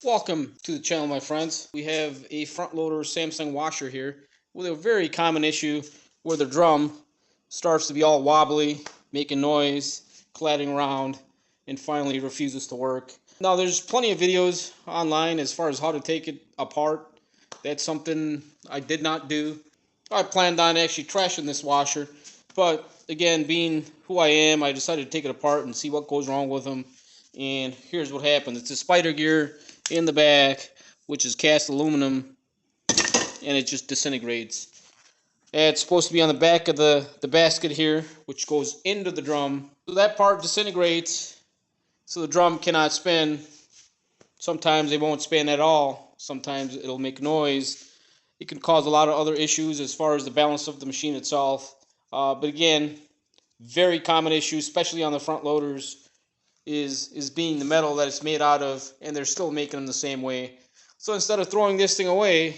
Welcome to the channel, my friends. We have a front loader Samsung washer here with a very common issue where the drum starts to be all wobbly, making noise, clattering around, and finally refuses to work. Now there's plenty of videos online as far as how to take it apart. That's something I did not do. I planned on actually trashing this washer, but again, being who I am, I decided to take it apart and see what goes wrong with them. And here's what happened. It's a spider gear in the back, which is cast aluminum, and it just disintegrates. It's supposed to be on the back of the basket here, which goes into the drum. So that part disintegrates, so the drum cannot spin. Sometimes it won't spin at all. Sometimes it'll make noise. It can cause a lot of other issues as far as the balance of the machine itself. But again, very common issue, especially on the front loaders, is being the metal that it's made out of, and they're still making them the same way. So instead of throwing this thing away,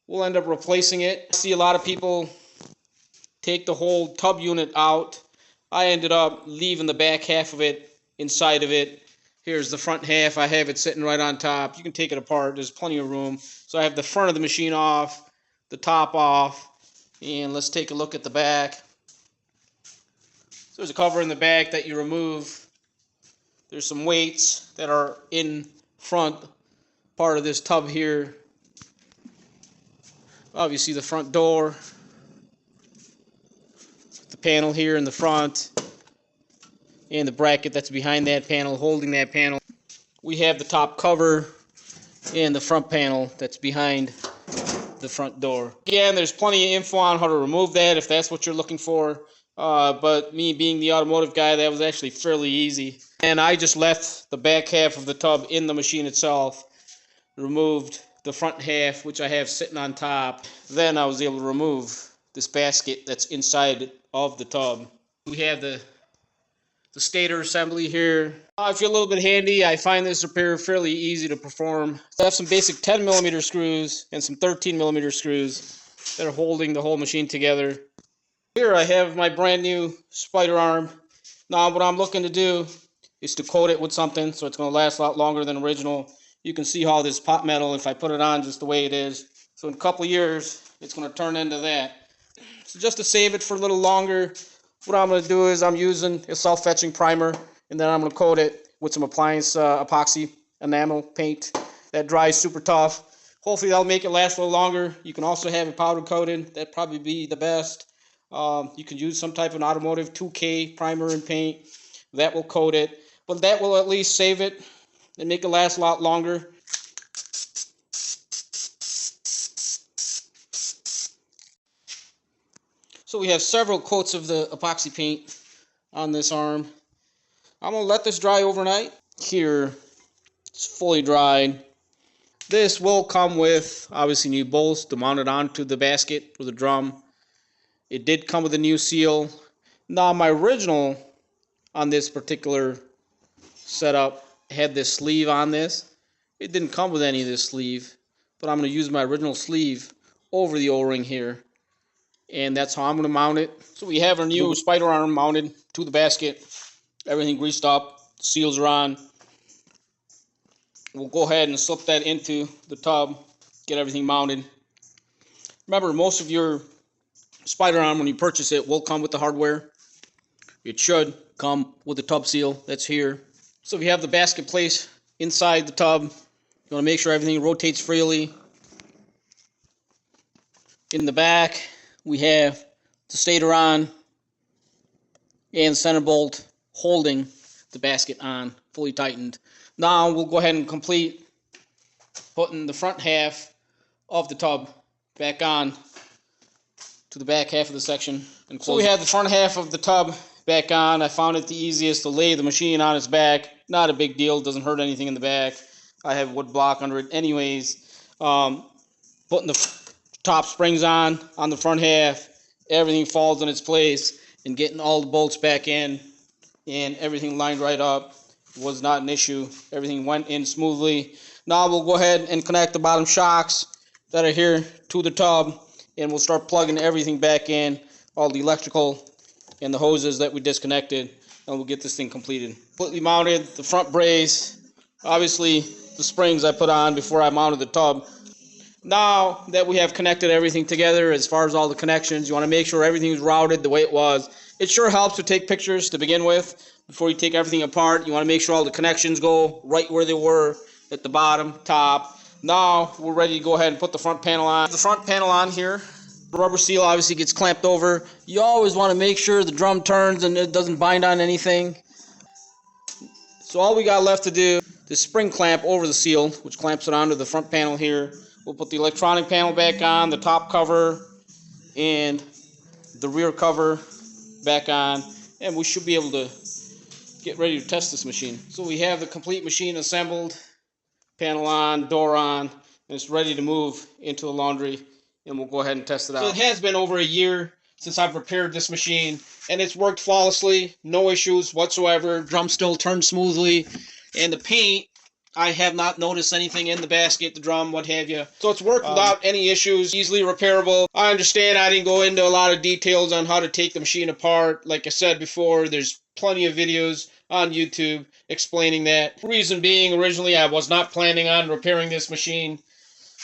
we'll end up replacing it. I see a lot of people take the whole tub unit out. I ended up leaving the back half of it inside of it. Here's the front half. I have it sitting right on top. You can take it apart. There's plenty of room. So I have the front of the machine off, the top off, and let's take a look at the back. So there's a cover in the back that you remove. There's some weights that are in front part of this tub here. Obviously the front door, the panel here in the front, and the bracket that's behind that panel, holding that panel. We have the top cover and the front panel that's behind the front door. Again, there's plenty of info on how to remove that if that's what you're looking for. But me being the automotive guy, that was actually fairly easy. And I just left the back half of the tub in the machine itself, removed the front half, which I have sitting on top. Then I was able to remove this basket that's inside of the tub. We have the stator assembly here. If you're a little bit handy, I find this repair fairly easy to perform. I have some basic 10mm screws and some 13mm screws that are holding the whole machine together. Here I have my brand new spider arm. Now what I'm looking to do is to coat it with something so it's going to last a lot longer than original. You can see how this pot metal, if I put it on just the way it is, so in a couple years it's going to turn into that. So just to save it for a little longer, what I'm going to do is I'm using a self-fetching primer, and then I'm going to coat it with some appliance epoxy enamel paint that dries super tough. Hopefully that'll make it last a little longer. You can also have it powder coated. That'd probably be the best. You can use some type of automotive 2K primer and paint. That will coat it, but that will at least save it and make it last a lot longer. So we have several coats of the epoxy paint on this arm. I'm going to let this dry overnight. Here, it's fully dried. This will come with, obviously, new bolts to mount it onto the basket or the drum. It did come with a new seal. Now, my original on this particular setup had this sleeve on this. It didn't come with any of this sleeve, but I'm going to use my original sleeve over the O-ring here, and that's how I'm going to mount it. So we have our new spider arm mounted to the basket. Everything greased up. The seals are on. We'll go ahead and slip that into the tub, get everything mounted. Remember, most of your spider arm, when you purchase it, will come with the hardware. It should come with the tub seal that's here. So if you have the basket placed inside the tub, you want to make sure everything rotates freely. In the back, we have the stator on and center bolt holding the basket on, fully tightened. Now we'll go ahead and complete putting the front half of the tub back on to the back half of the section. And so we have the front half of the tub back on. I found it the easiest to lay the machine on its back. Not a big deal. Doesn't hurt anything in the back. I have wood block under it anyways. Putting the top springs on the front half. Everything falls in its place, and getting all the bolts back in and everything lined right up was not an issue. Everything went in smoothly. Now we'll go ahead and connect the bottom shocks that are here to the tub, and we'll start plugging everything back in, all the electrical and the hoses that we disconnected, and we'll get this thing completed. Completely mounted, the front brace, obviously the springs I put on before I mounted the tub. Now that we have connected everything together, as far as all the connections, you want to make sure everything is routed the way it was. It sure helps to take pictures to begin with. Before you take everything apart, you want to make sure all the connections go right where they were at the bottom, top. Now we're ready to go ahead and put the front panel on. The front panel on here, the rubber seal obviously gets clamped over. You always want to make sure the drum turns and it doesn't bind on anything. So all we got left to do is spring clamp over the seal, which clamps it onto the front panel here. We'll put the electronic panel back on, the top cover, and the rear cover back on, and we should be able to get ready to test this machine. So we have the complete machine assembled, panel on, door on, and it's ready to move into the laundry, and we'll go ahead and test it out. So it has been over a year since I've repaired this machine, and it's worked flawlessly, no issues whatsoever. Drum still turns smoothly, and the paint, I have not noticed anything in the basket, the drum, what have you. So it's worked without any issues, easily repairable. I understand I didn't go into a lot of details on how to take the machine apart. Like I said before, there's plenty of videos on YouTube explaining that. Reason being, originally I was not planning on repairing this machine.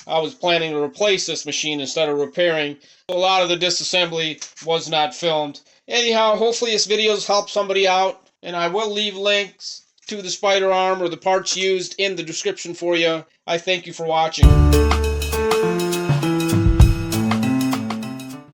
I was planning to replace this machine instead of repairing. So a lot of the disassembly was not filmed. Anyhow, hopefully this video has helped somebody out, and I will leave links to the spider arm or the parts used in the description for you. I thank you for watching.